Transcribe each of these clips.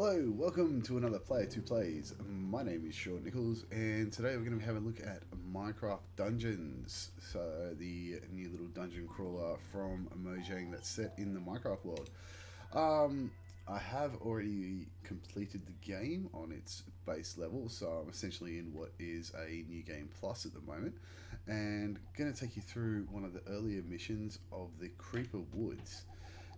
Hello, welcome to another Player 2 Plays. My name is Shaun and today we're going to be having a look at Minecraft Dungeons. So, the new little dungeon crawler from Mojang that's set in the Minecraft world. I have already completed the game on its base level, so I'm essentially in what is a New Game Plus at the moment, and going to take you through one of the earlier missions of the Creeper Woods.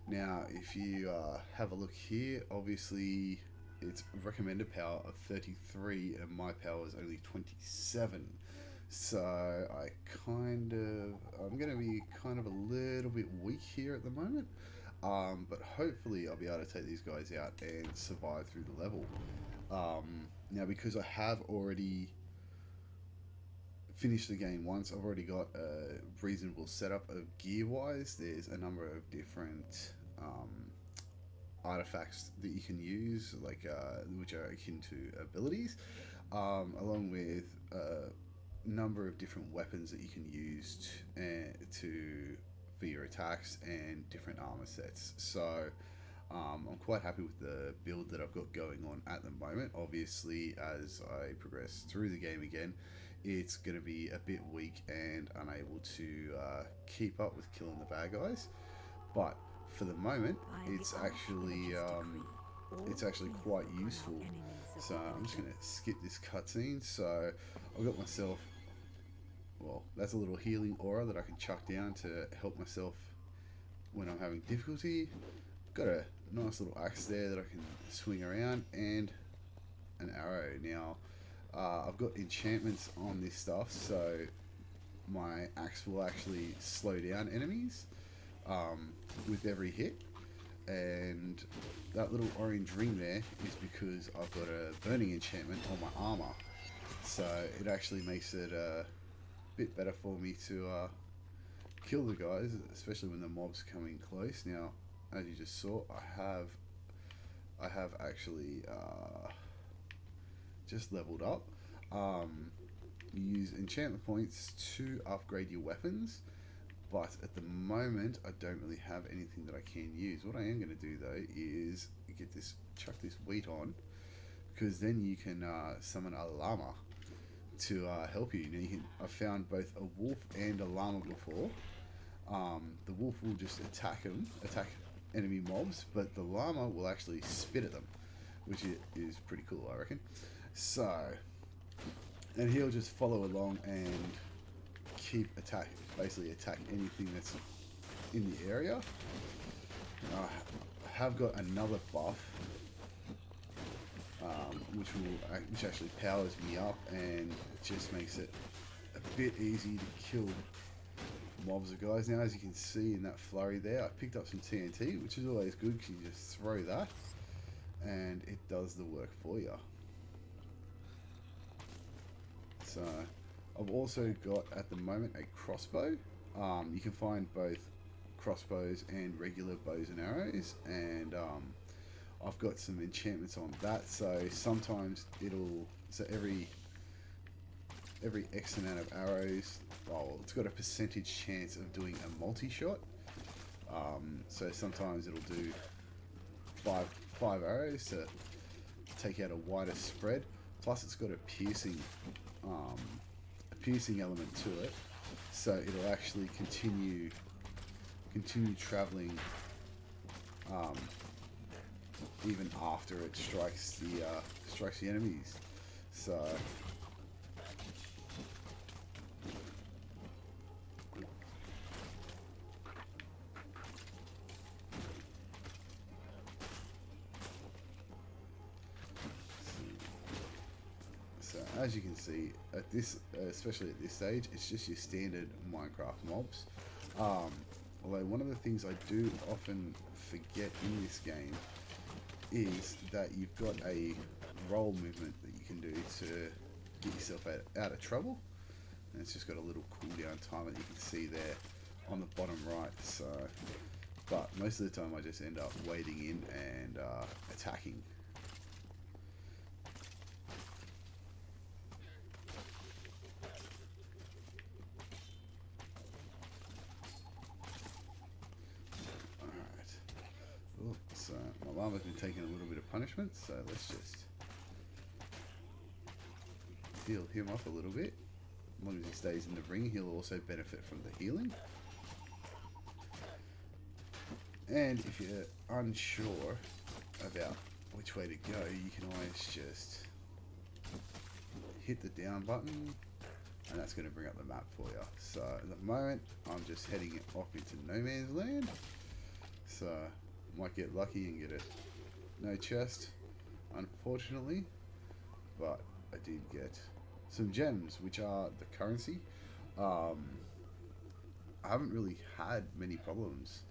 Now, if you have a look here, obviously it's recommended power of 33 and my power is only 27. So I'm going to be kind of a little bit weak here at the moment. But hopefully I'll be able to take these guys out and survive through the level. Now, because I have already finished the game once, I've already got a reasonable setup of gear wise. There's a number of different artifacts that you can use, like which are akin to abilities, along with a number of different weapons that you can use to for your attacks and different armor sets. So I'm quite happy with the build that I've got going on at the moment. Obviously, as I progress through the game again, it's going to be a bit weak and unable to keep up with killing the bad guys. But for the moment, it's actually quite useful. So I'm just going to skip this cutscene. So I've got myself, well, that's a little healing aura that I can chuck down to help myself when I'm having difficulty. Got a nice little axe there that I can swing around, and an arrow. Now, I've got enchantments on this stuff, so my axe will actually slow down enemies with every hit. And that little orange ring there is because I've got a burning enchantment on my armor, so it actually makes it a bit better for me to kill the guys, especially when the mobs coming close. Now, as you just saw, I have actually just leveled up. You use enchantment points to upgrade your weapons, but at the moment I don't really have anything that I can use. What I am going to do though is chuck this wheat on, because then you can summon a llama to help you. Now, I've found both a wolf and a llama before. The wolf will just attack enemy mobs, but the llama will actually spit at them, which is pretty cool, I reckon. So, and he'll just follow along and basically attack anything that's in the area. I have got another buff, which actually powers me up and just makes it a bit easy to kill mobs of guys. Now, as you can see in that flurry there, I picked up some TNT, which is always good because you just throw that and it does the work for you. So I've also got at the moment a crossbow. You can find both crossbows and regular bows and arrows, and I've got some enchantments on that, so sometimes every X amount of arrows, well, it's got a percentage chance of doing a multi-shot. So sometimes it'll do five arrows to take out a wider spread. Plus, it's got a piercing element to it, so it'll actually continue traveling even after it strikes the enemies. So as you can see, especially at this stage, it's just your standard Minecraft mobs. Although one of the things I do often forget in this game is that you've got a roll movement that you can do to get yourself out of trouble. And it's just got a little cooldown timer that you can see there on the bottom right. So, but most of the time I just end up wading in and attacking. So my llama's been taking a little bit of punishment, so let's just heal him up a little bit. As long as he stays in the ring, he'll also benefit from the healing. And if you're unsure about which way to go, you can always just hit the down button, and that's going to bring up the map for you. So at the moment, I'm just heading off into no man's land. So might get lucky and get no chest, unfortunately, but I did get some gems, which are the currency. I haven't really had many problems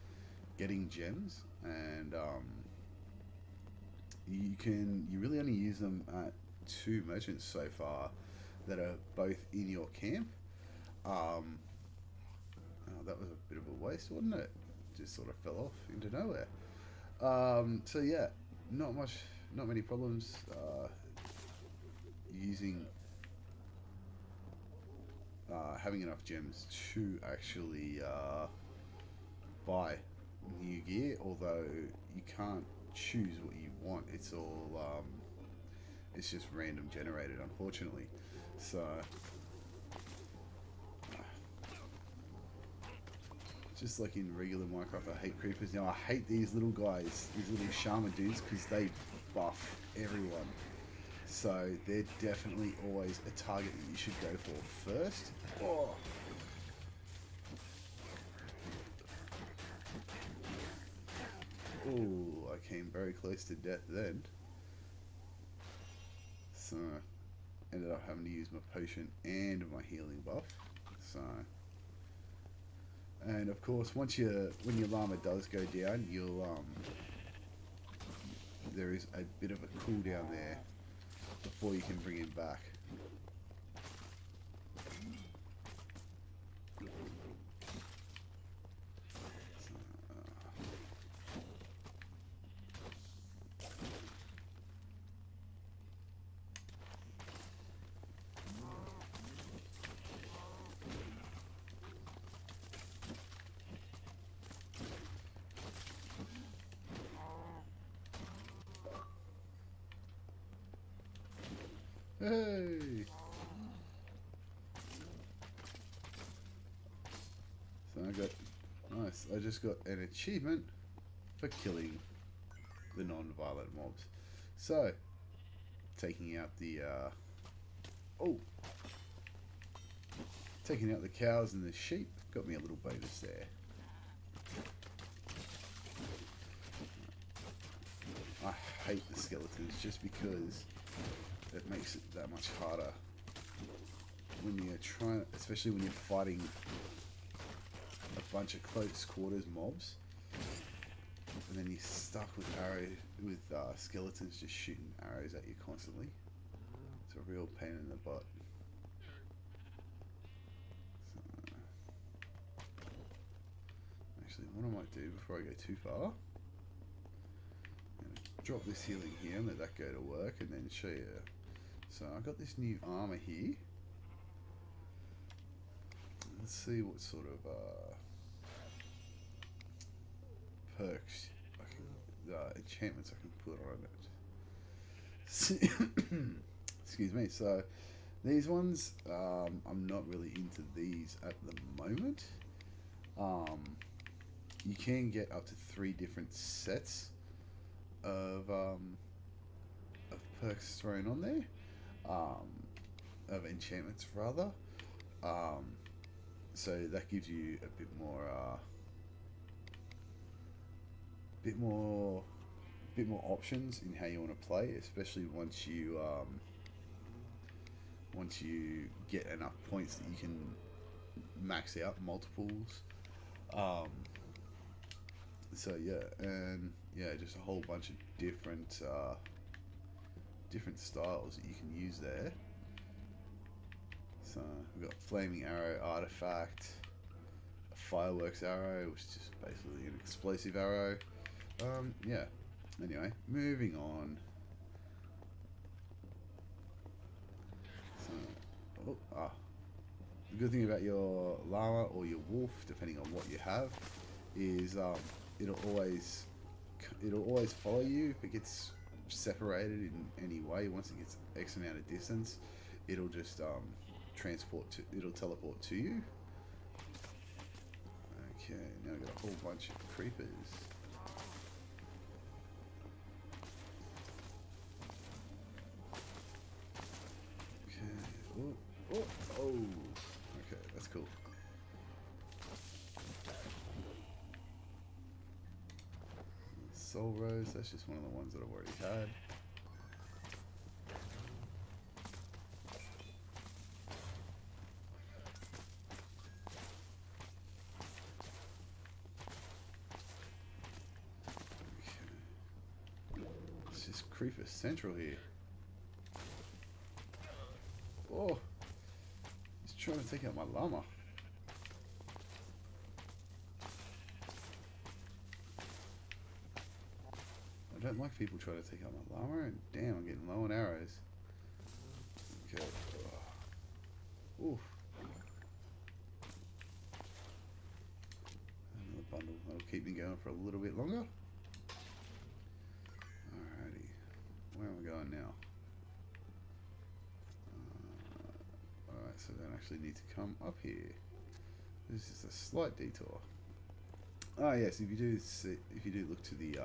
getting gems, and you really only use them at 2 merchants so far that are both in your camp. Oh, that was a bit of a waste, wasn't it? Just sort of fell off into nowhere. So yeah, not many problems using having enough gems to actually buy new gear, although you can't choose what you want. It's all it's just random generated, unfortunately. So just like in regular Minecraft, I hate creepers. Now I hate these little guys, these little shaman dudes, because they buff everyone. So they're definitely always a target that you should go for first. Oh. Oh, I came very close to death then. So ended up having to use my potion and my healing buff. So, and of course, when your llama does go down, there is a bit of a cooldown there before you can bring him back. Hey! So I just got an achievement for killing the non-violent mobs. So, taking out the taking out the cows and the sheep got me a little bonus there. I hate the skeletons just because it makes it that much harder when you're trying, especially when you're fighting a bunch of close quarters mobs, and then you're stuck with skeletons just shooting arrows at you constantly. It's a real pain in the butt. So, actually, what I might do before I go too far, drop this healing here and let that go to work, and then show you. So I got this new armor here. Let's see what sort of perks enchantments I can put on it. Excuse me. So these ones, I'm not really into these at the moment. You can get up to 3 different sets of perks thrown on there, of enchantments rather. So that gives you a bit more options in how you want to play, especially once you get enough points that you can max out multiples. So yeah, and yeah, just a whole bunch of different styles that you can use there. So we've got flaming arrow artifact, a fireworks arrow, which is just basically an explosive arrow. Yeah. Anyway, moving on. So, the good thing about your llama or your wolf, depending on what you have, is it'll always it'll always follow you if it gets separated in any way. Once it gets X amount of distance, it'll just it'll teleport to you. Okay, now I've got a whole bunch of creepers. Okay, oh, okay, that's cool. Soul Rose, that's just one of the ones that I've already had. Okay. It's just Creeper Central here. Oh, he's trying to take out my llama. I don't like people trying to take out my llama, and damn, I'm getting low on arrows. Okay. Oof. Another bundle. That'll keep me going for a little bit longer. Alrighty. Where am I going now? Alright, so I don't actually need to come up here. This is a slight detour. Ah, yes. If you do look to the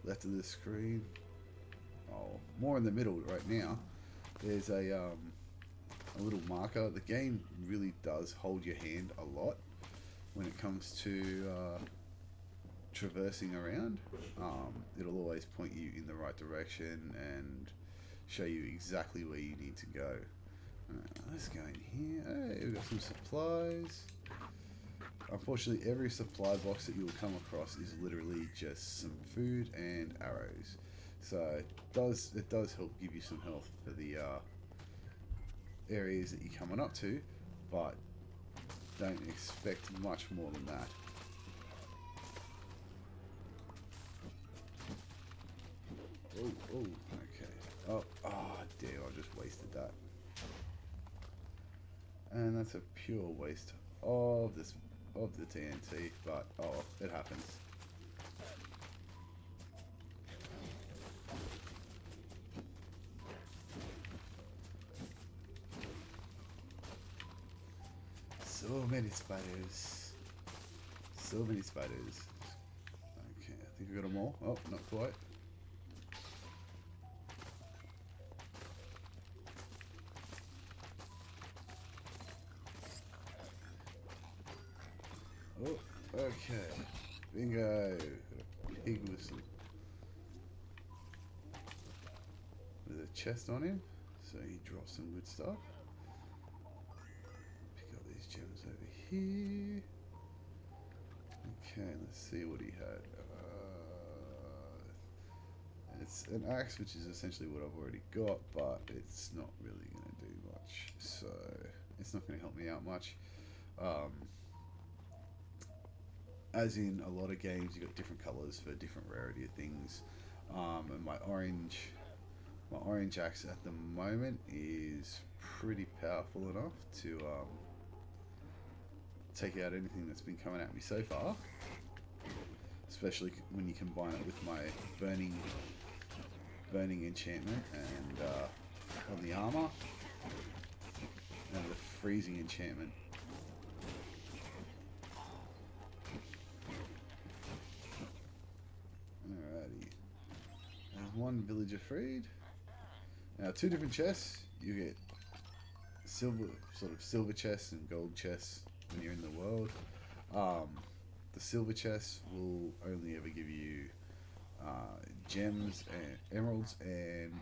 left of the screen, more in the middle right now, there's a little marker. The game really does hold your hand a lot when it comes to traversing around. It'll always point you in the right direction and show you exactly where you need to go. Let's go in here. Hey, we've got some supplies. Unfortunately, every supply box that you'll come across is literally just some food and arrows. So it does help give you some health for the areas that you're coming up to, but don't expect much more than that. Oh, okay. Oh, damn! I just wasted that, and that's a pure waste of the TNT, but oh, it happens. So many spiders. So many spiders. Okay, I think we got them all. Oh, not quite. Oh, okay. Bingo. Pig whistle. With a chest on him, so he drops some good stuff. Pick up these gems over here. Okay, let's see what he had. It's an axe, which is essentially what I've already got, but it's not really going to do much. So it's not going to help me out much. As in a lot of games, you've got different colors for different rarity of things. And my orange axe at the moment is pretty powerful enough to take out anything that's been coming at me so far. Especially when you combine it with my burning enchantment and on the armor, and the freezing enchantment. Alrighty. There's one villager freed. Now, two different chests. You get silver chests and gold chests when you're in the world. The silver chests will only ever give you gems and emeralds and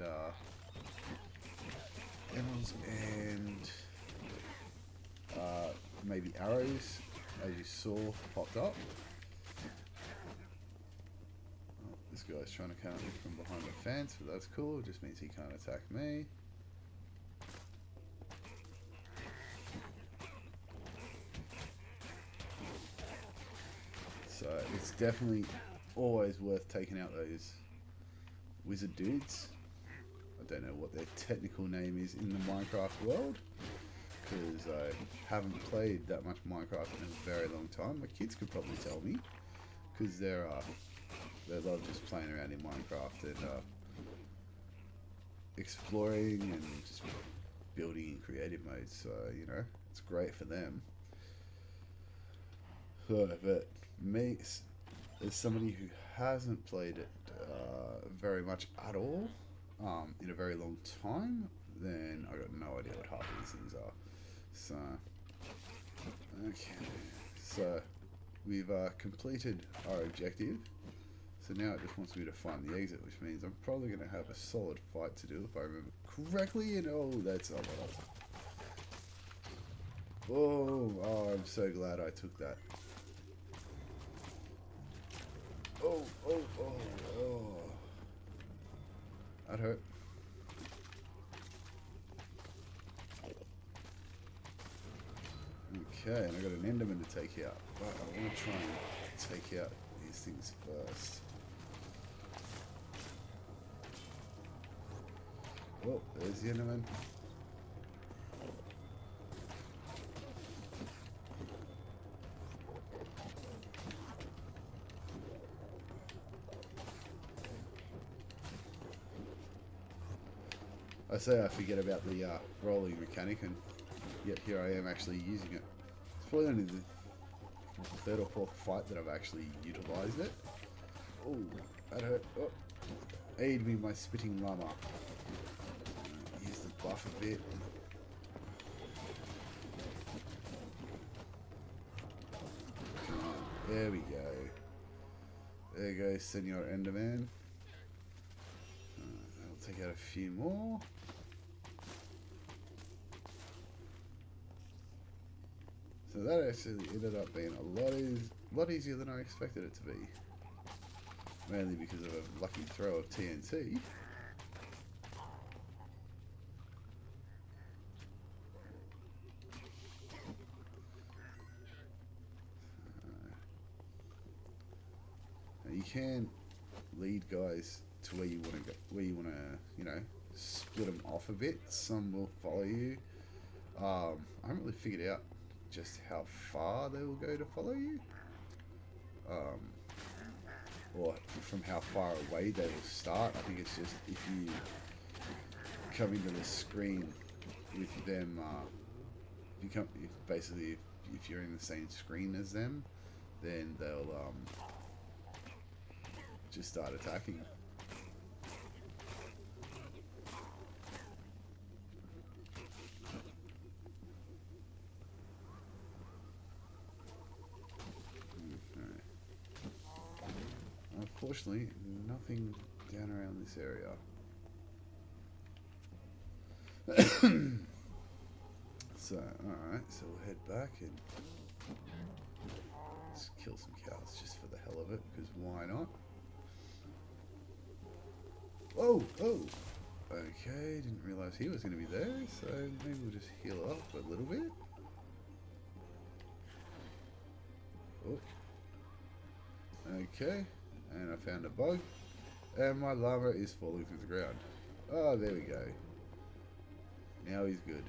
maybe arrows, as you saw popped up. Oh, this guy's trying to come in from behind the fence, but that's cool. It just means he can't attack me. So it's definitely always worth taking out those wizard dudes. I don't know what their technical name is in the Minecraft world, because I haven't played that much Minecraft in a very long time. My kids could probably tell me, because they're They love just playing around in Minecraft and exploring and just building in creative mode. So you know, it's great for them. But me, as somebody who hasn't played it very much at all in a very long time, then I got no idea what half of these things are. So, okay. So, we've completed our objective. So now it just wants me to find the exit, which means I'm probably going to have a solid fight to do if I remember correctly. And oh, that's a lot. Oh, I'm so glad I took that. Oh. That hurt. Okay, and I got an Enderman to take out. But I want to try and take out these things first. Oh, there's the Enderman. I say I forget about the rolling mechanic, and yet here I am actually using it. It's probably only the third or fourth fight that I've actually utilised it. Oh, that hurt. Oh, aid me, my spitting llama. Use the buff a bit. Come on, there we go. There you go, Senor Enderman. I'll take out a few more. So that actually ended up being a lot easier than I expected it to be. Mainly because of a lucky throw of TNT. You can lead guys to where you want to go, where you want to, you know, split them off a bit. Some will follow you. I haven't really figured out just how far they will go to follow you, or from how far away they will start. I think it's just if you come into the screen with them, basically if you're in the same screen as them, then they'll just start attacking. Unfortunately, nothing down around this area. So, alright, so we'll head back and let's kill some cows just for the hell of it, because why not? Oh! Okay, didn't realise he was going to be there, so maybe we'll just heal up a little bit. Oh. Okay. And I found a bug, and my llama is falling through the ground. Oh, there we go. Now he's good.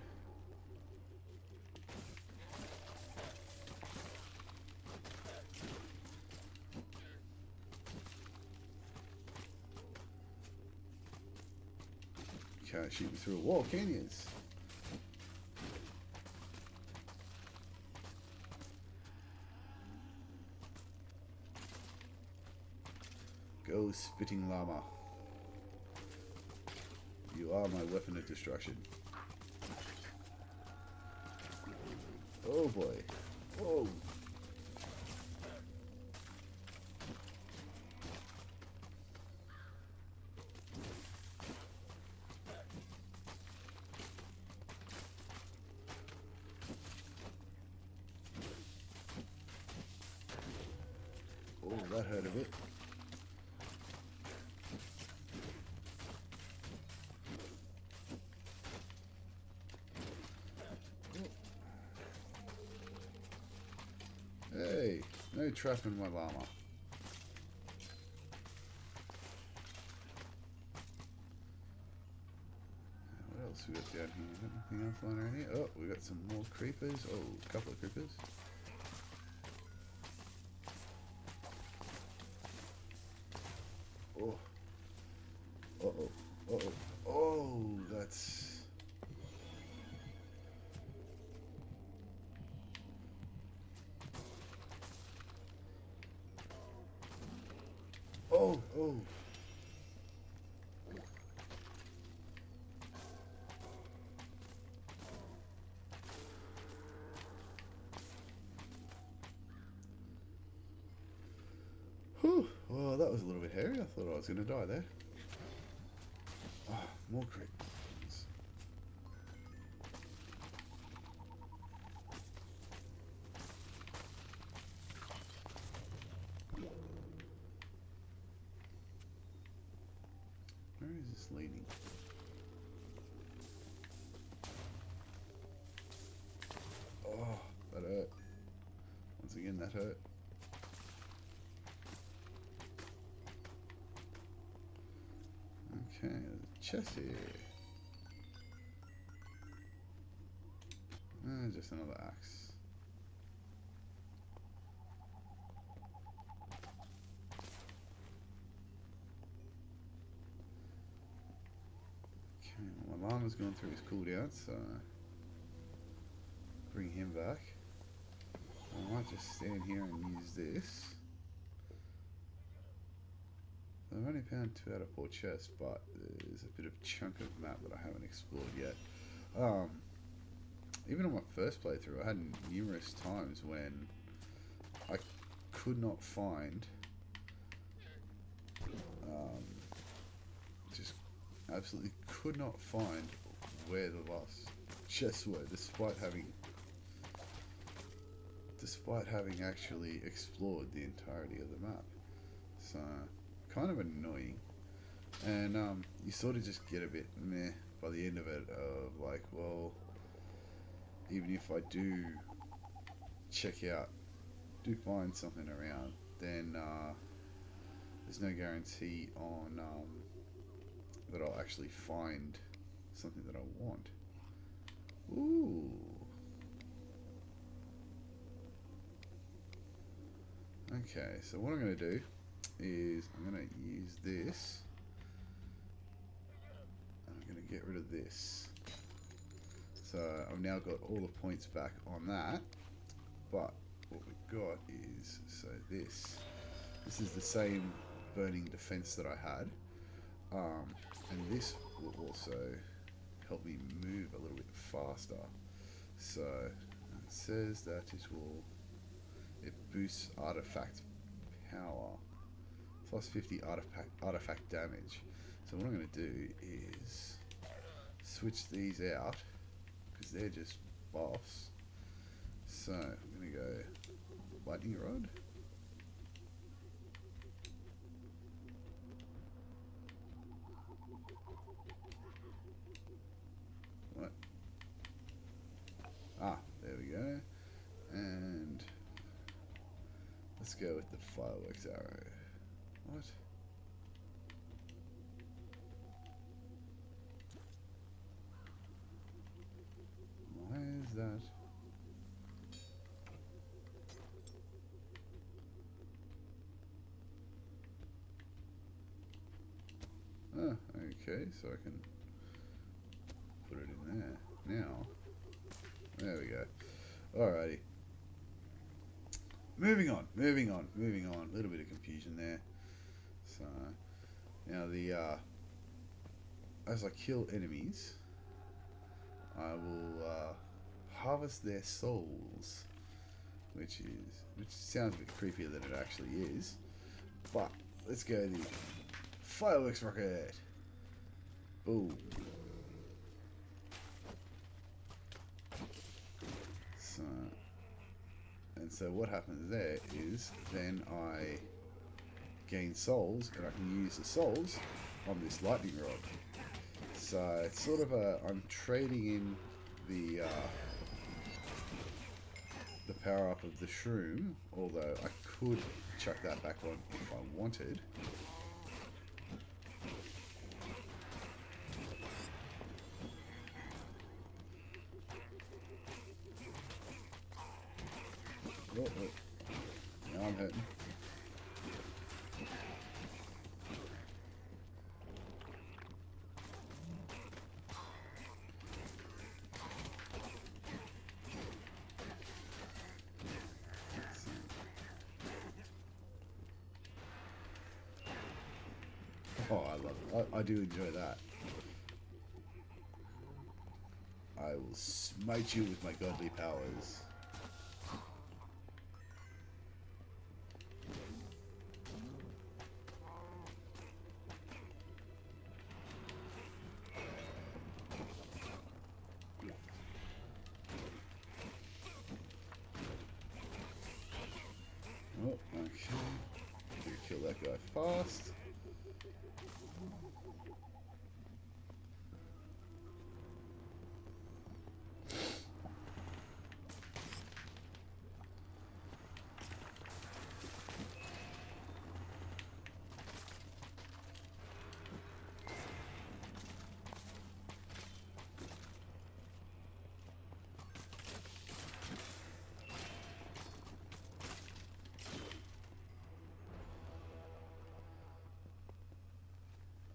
Can't shoot me through a wall, can you? Go, spitting llama. You are my weapon of destruction. Oh boy. Whoa. Oh, that hurt a bit. Hey, no trapping my llama. What else we got down here? Anything else lying around here? Oh, we got some more creepers. Oh, a couple of creepers. Oh. Uh-oh. Uh-oh. Oh, that's... Oh, oh. Whew. Well, that was a little bit hairy. I thought I was going to die there. Oh, more crits. Where is this leading? Oh, that hurt. Once again, that hurt. Okay, there's a chest here. Just another axe. Okay, well, my llama's gone through his cooldown, so bring him back. I might just stand here and use this. I've only found 2 out of 4 chests, but there's a bit of chunk of map that I haven't explored yet. Even on my first playthrough, I had numerous times when I could not find, just absolutely could not find where the last chests were, despite having actually explored the entirety of the map. So, kind of annoying. And you sort of just get a bit meh by the end of it, of like, well, even if I do find something around, then there's no guarantee on that I'll actually find something that I want. Ooh. Okay, so what I'm going to do is I'm going to use this. And I'm going to get rid of this. So I've now got all the points back on that. But what we've got is, so this is the same burning defense that I had. And this will also help me move a little bit faster. So it says that it boosts artifact power, plus 50 artifact damage. So what I'm going to do is switch these out, because they're just buffs. So I'm going to go lightning rod. What? Ah, there we go. And let's go with the fireworks arrow. What? Why is that? Oh, okay, so I can put it in there. Now, there we go. Alrighty. Moving on. A little bit of confusion there. So, now as I kill enemies, I will harvest their souls, which sounds a bit creepier than it actually is. But let's go the fireworks rocket. Boom. So what happens there is then I gain souls, and I can use the souls on this lightning rod. So it's sort of I'm trading in the power up of the shroom, although I could chuck that back on if I wanted. Oh. Now I'm hurting. Oh, I love it. I do enjoy that. I will smite you with my godly powers. Oh, okay. Do kill that guy fast.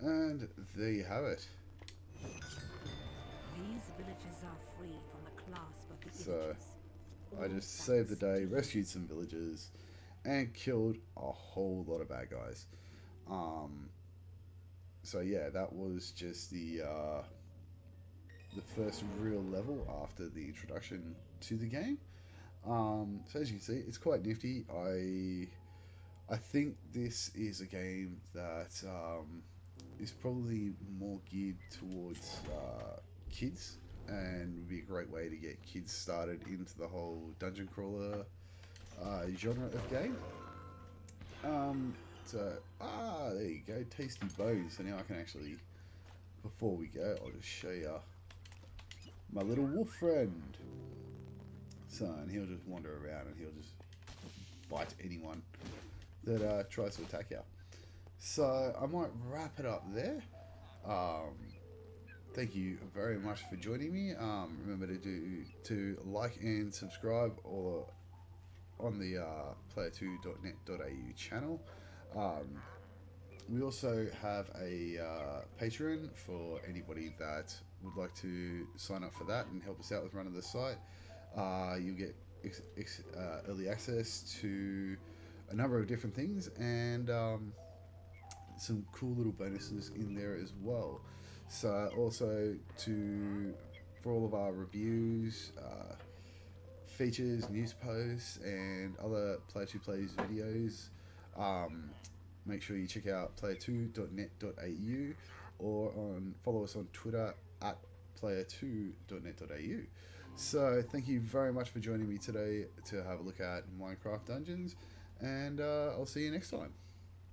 And there you have it. These villages are free from the clasp of the So images. I All just saved the thanks day, to you. rescued some villagers, and killed a whole lot of bad guys. Um, so yeah, that was just the first real level after the introduction to the game. So as you can see, it's quite nifty. I think this is a game that is probably more geared towards kids, and would be a great way to get kids started into the whole dungeon crawler genre of game. So there you go, tasty bones. So now I can actually, before we go, I'll just show you my little wolf friend. So, and he'll just wander around and he'll just bite anyone that tries to attack you. So I might wrap it up there. Um, Thank you very much for joining me. Remember to like and subscribe or on the player2.net.au channel. Um, we also have a Patreon for anybody that would like to sign up for that and help us out with running the site. You'll get early access to a number of different things and some cool little bonuses in there as well. So also to for all of our reviews, features, news posts, and other Player 2 Plays videos, um, make sure you check out player2.net.au or follow us on Twitter at player2.net.au. So thank you very much for joining me today to have a look at Minecraft Dungeons, and I'll see you next time.